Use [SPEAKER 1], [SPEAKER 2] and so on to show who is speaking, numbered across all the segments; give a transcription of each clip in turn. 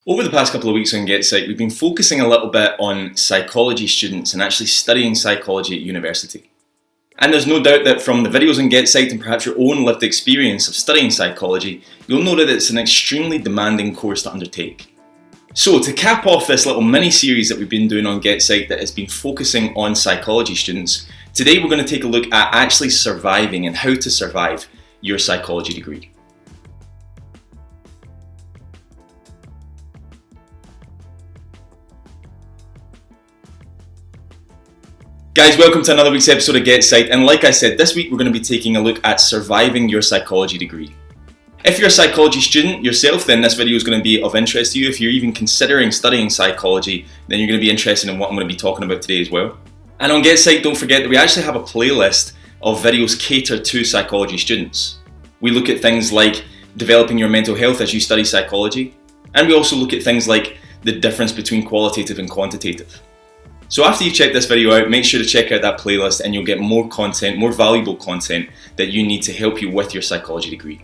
[SPEAKER 1] Over the past couple of weeks on GetPsyched, we've been focusing a little bit on psychology students and actually studying psychology at university. And there's no doubt that from the videos on GetPsyched and perhaps your own lived experience of studying psychology, you'll know that it's an extremely demanding course to undertake. So to cap off this little mini-series that we've been doing on GetPsyched that has been focusing on psychology students, today we're going to take a look at actually surviving and how to survive your psychology degree. Guys, welcome to another week's episode of GetPsyched, and like I said, this week we're going to be taking a look at surviving your psychology degree. If you're a psychology student yourself, then this video is going to be of interest to you. If you're even considering studying psychology, then you're going to be interested in what I'm going to be talking about today as well. And on GetPsyched, don't forget that we actually have a playlist of videos catered to psychology students. We look at things like developing your mental health as you study psychology, and we also look at things like the difference between qualitative and quantitative. So after you check this video out, make sure to check out that playlist and you'll get more content, more valuable content that you need to help you with your psychology degree.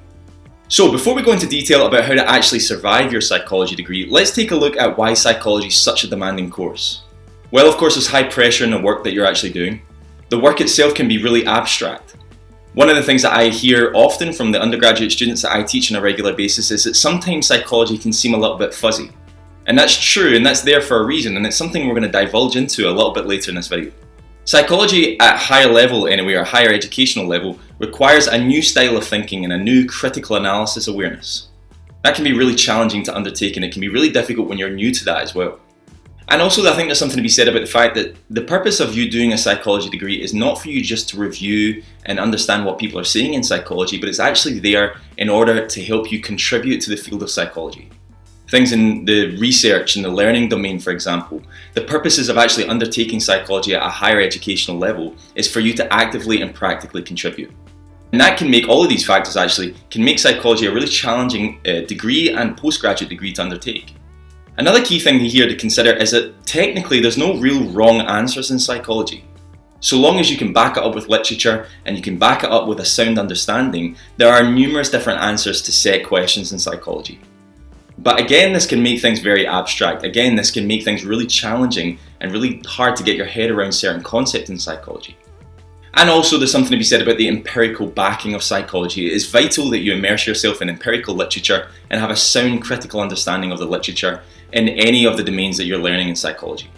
[SPEAKER 1] So before we go into detail about how to actually survive your psychology degree, let's take a look at why psychology is such a demanding course. Well, of course, there's high pressure in the work that you're actually doing. The work itself can be really abstract. One of the things that I hear often from the undergraduate students that I teach on a regular basis is that sometimes psychology can seem a little bit fuzzy. And that's true, and that's there for a reason, and it's something we're going to divulge into a little bit later in this video. Psychology at higher level anyway, or higher educational level, requires a new style of thinking and a new critical analysis awareness. That can be really challenging to undertake, and it can be really difficult when you're new to that as well. And also I think there's something to be said about the fact that the purpose of you doing a psychology degree is not for you just to review and understand what people are saying in psychology, but it's actually there in order to help you contribute to the field of psychology. Things in the research and the learning domain, for example. The purposes of actually undertaking psychology at a higher educational level is for you to actively and practically contribute. And that can make, all of these factors actually, can make psychology a really challenging degree and postgraduate degree to undertake. Another key thing here to consider is that technically there's no real wrong answers in psychology. So long as you can back it up with literature and you can back it up with a sound understanding, there are numerous different answers to set questions in psychology. But again, this can make things very abstract. Again, this can make things really challenging and really hard to get your head around certain concepts in psychology. And also there's something to be said about the empirical backing of psychology. It is vital that you immerse yourself in empirical literature and have a sound critical understanding of the literature in any of the domains that you're learning in psychology.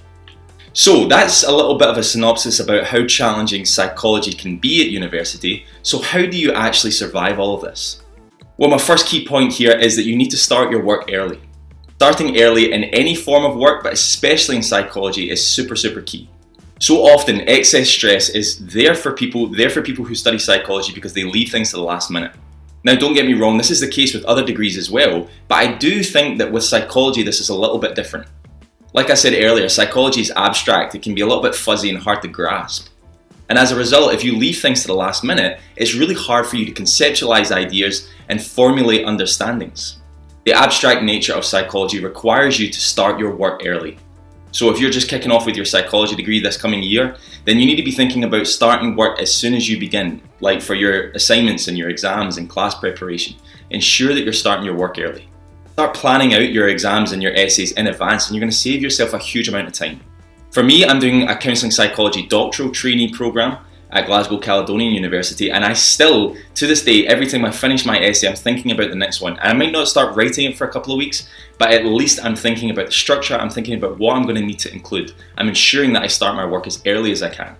[SPEAKER 1] So that's a little bit of a synopsis about how challenging psychology can be at university. So how do you actually survive all of this? Well, my first key point here is that you need to start your work early. Starting early in any form of work, but especially in psychology, is super key. So often, excess stress is there for people who study psychology because they leave things to the last minute. Now, don't get me wrong, this is the case with other degrees as well, but I do think that with psychology, this is a little bit different. Like I said earlier, psychology is abstract. It can be a little bit fuzzy and hard to grasp. And as a result, if you leave things to the last minute, it's really hard for you to conceptualize ideas and formulate understandings. The abstract nature of psychology requires you to start your work early. So if you're just kicking off with your psychology degree this coming year, then you need to be thinking about starting work as soon as you begin, like for your assignments and your exams and class preparation. Ensure that you're starting your work early. Start planning out your exams and your essays in advance, and you're going to save yourself a huge amount of time. For me, I'm doing a counselling psychology doctoral trainee program at Glasgow Caledonian University, and I still, to this day, every time I finish my essay, I'm thinking about the next one. And I might not start writing it for a couple of weeks, but at least I'm thinking about the structure, I'm thinking about what I'm going to need to include. I'm ensuring that I start my work as early as I can.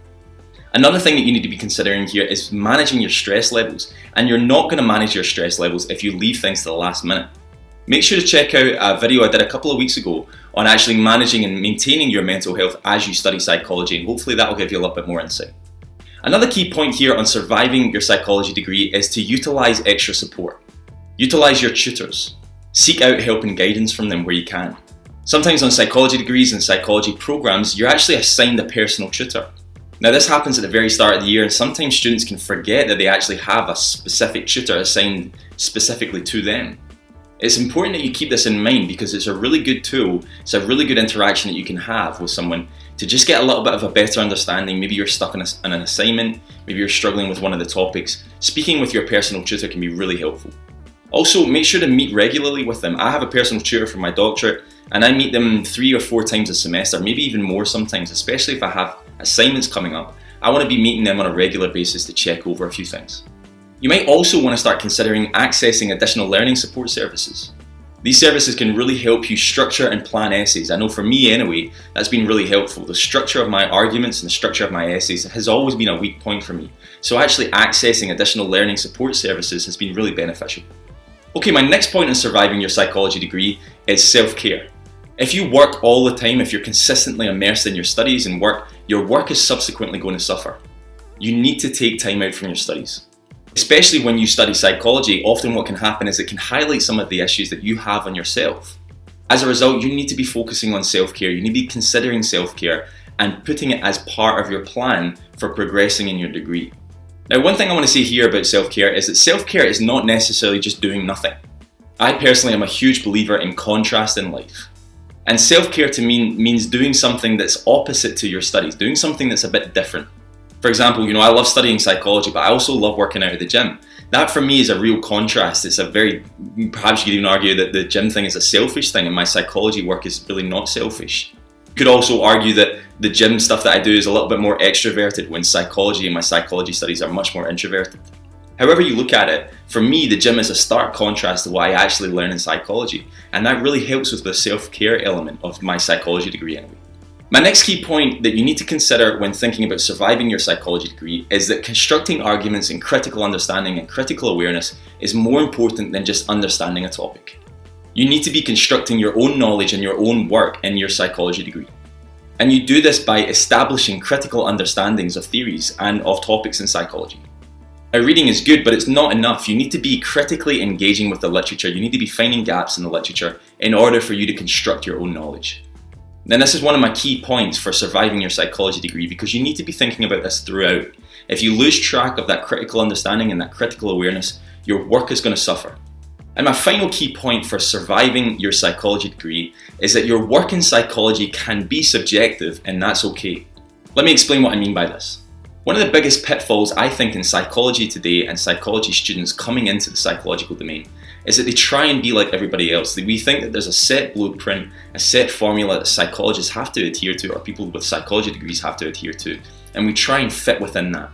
[SPEAKER 1] Another thing that you need to be considering here is managing your stress levels, and you're not going to manage your stress levels if you leave things to the last minute. Make sure to check out a video I did a couple of weeks ago on actually managing and maintaining your mental health as you study psychology, and hopefully that will give you a little bit more insight. Another key point here on surviving your psychology degree is to utilize extra support. Utilize your tutors. Seek out help and guidance from them where you can. Sometimes on psychology degrees and psychology programs, you're actually assigned a personal tutor. Now this happens at the very start of the year, and sometimes students can forget that they actually have a specific tutor assigned specifically to them. It's important that you keep this in mind because it's a really good tool, it's a really good interaction that you can have with someone to just get a little bit of a better understanding. Maybe you're stuck on an assignment, maybe you're struggling with one of the topics. Speaking with your personal tutor can be really helpful. Also, make sure to meet regularly with them. I have a personal tutor for my doctorate, and I meet them 3 or 4 times a semester, maybe even more sometimes, especially if I have assignments coming up. I want to be meeting them on a regular basis to check over a few things. You might also want to start considering accessing additional learning support services. These services can really help you structure and plan essays. I know for me anyway, that's been really helpful. The structure of my arguments and the structure of my essays has always been a weak point for me. So actually accessing additional learning support services has been really beneficial. Okay, my next point in surviving your psychology degree is self-care. If you work all the time, if you're consistently immersed in your studies and work, your work is subsequently going to suffer. You need to take time out from your studies. Especially when you study psychology, often what can happen is it can highlight some of the issues that you have on yourself. As a result, you need to be focusing on self-care. You need to be considering self-care and putting it as part of your plan for progressing in your degree. Now, one thing I want to say here about self-care is that self-care is not necessarily just doing nothing. I personally am a huge believer in contrast in life. And self-care to me means doing something that's opposite to your studies, doing something that's a bit different. For example, I love studying psychology, but I also love working out at the gym. That for me is a real contrast. Perhaps you could even argue that the gym thing is a selfish thing and my psychology work is really not selfish. You could also argue that the gym stuff that I do is a little bit more extroverted when psychology and my psychology studies are much more introverted. However you look at it, for me the gym is a stark contrast to what I actually learn in psychology, and that really helps with the self-care element of my psychology degree anyway. My next key point that you need to consider when thinking about surviving your psychology degree is that constructing arguments in critical understanding and critical awareness is more important than just understanding a topic. You need to be constructing your own knowledge and your own work in your psychology degree. And you do this by establishing critical understandings of theories and of topics in psychology. Now, reading is good, but it's not enough. You need to be critically engaging with the literature. You need to be finding gaps in the literature in order for you to construct your own knowledge. Then this is one of my key points for surviving your psychology degree, because you need to be thinking about this throughout. If you lose track of that critical understanding and that critical awareness, your work is going to suffer. And my final key point for surviving your psychology degree is that your work in psychology can be subjective, and that's okay. Let me explain what I mean by this. One of the biggest pitfalls I think in psychology today and psychology students coming into the psychological domain is that they try and be like everybody else. We think that there's a set blueprint, a set formula that psychologists have to adhere to, or people with psychology degrees have to adhere to, and we try and fit within that.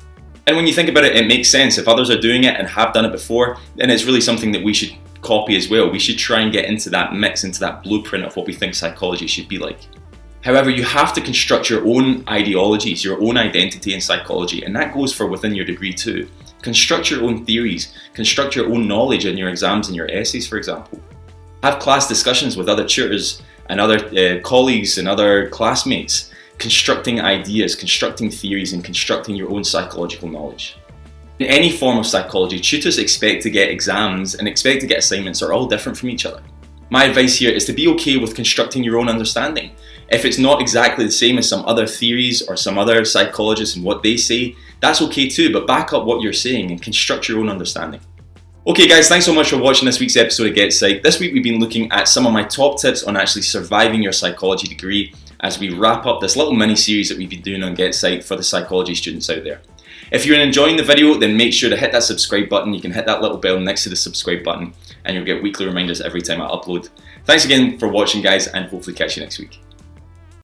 [SPEAKER 1] And when you think about it, it makes sense. If others are doing it and have done it before, then it's really something that we should copy as well. We should try and get into that mix, into that blueprint of what we think psychology should be like. However, you have to construct your own ideologies, your own identity in psychology, and that goes for within your degree too. Construct your own theories, construct your own knowledge in your exams and your essays, for example. Have class discussions with other tutors and other colleagues and other classmates, constructing ideas, constructing theories, and constructing your own psychological knowledge. In any form of psychology, tutors expect to get exams and expect to get assignments are all different from each other. My advice here is to be okay with constructing your own understanding. If it's not exactly the same as some other theories or some other psychologists and what they say, that's okay too, but back up what you're saying and construct your own understanding. Okay guys, thanks so much for watching this week's episode of GetPsyched. This week we've been looking at some of my top tips on actually surviving your psychology degree as we wrap up this little mini series that we've been doing on GetPsyched for the psychology students out there. If you're enjoying the video, then make sure to hit that subscribe button. You can hit that little bell next to the subscribe button and you'll get weekly reminders every time I upload. Thanks again for watching guys, and hopefully catch you next week.